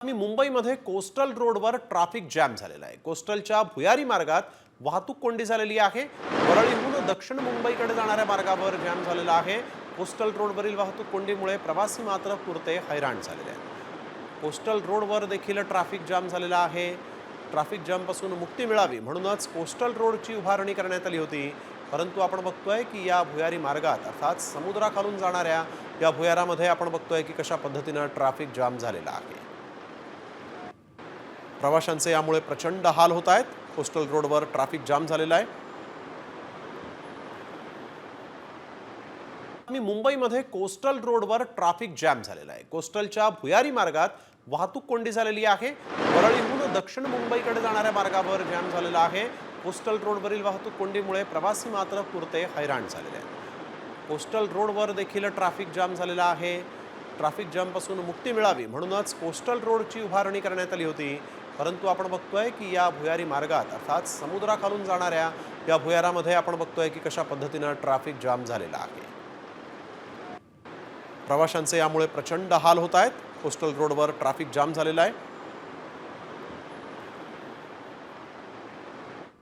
मुंबईमध्ये कोस्टल रोडवर traffic jam झालेला आहे। कोस्टलच्या भुयारी मार्गात वाहतूक कोंडी झालेली आहे। वरळीहून दक्षिण मुंबईकडे जाणाऱ्या मार्गावर जॅम झालेला आहे। कोस्टल रोडवरील वाहतूक कोंडीमुळे प्रवासी मात्र पुरते हैराण झालेले आहेत। कोस्टल रोडवर देखील ट्रॅफिक जाम झालेला आहे। ट्रॅफिक जामपासून मुक्ती मिळावी म्हणूनच कोस्टल रोडची उभारणी करण्यात आली होती, परंतु आपण बघतोय की या भुयारी मार्गात अर्थात समुद्राखालून जाणाऱ्या या भुयारामध्ये आपण बघतोय की कशा पद्धतीने ट्रॅफिक जाम झालेला आहे। प्रवाशांचे यामुळे प्रचंड हाल होत आहेत। कोस्टल रोडवर ट्रॅफिक जाम झालेला आहे। मुंबईमध्ये कोस्टल रोडवर ट्रॅफिक जॅम झालेला आहे। कोस्टलच्या भुयारी मार्गात वाहतूक कोंडी झालेली आहे। वरळीहून दक्षिण मुंबईकडे जाणाऱ्या मार्गावर जॅम झालेला आहे। कोस्टल रोडवरील वाहतूक कोंडीमुळे प्रवासी मात्र पुरते हैराण झालेले आहेत। कोस्टल रोडवर देखील ट्रॅफिक जाम झालेला आहे। ट्रॅफिक जामपासून मुक्ती मिळावी म्हणूनच कोस्टल रोडची उभारणी करण्यात आली होती, परंतु आपण बघतोय की या भुयारी मार्गात अर्थात समुद्राखालून जाणाऱ्या या भुयारामध्ये आपण बघतोय की कशा पद्धतीने ट्रॅफिक जाम झालेला आहे। प्रवाशांचे यामुळे प्रचंड हाल होत आहेत। कोस्टल रोडवर ट्रॅफिक जाम झालेला आहे।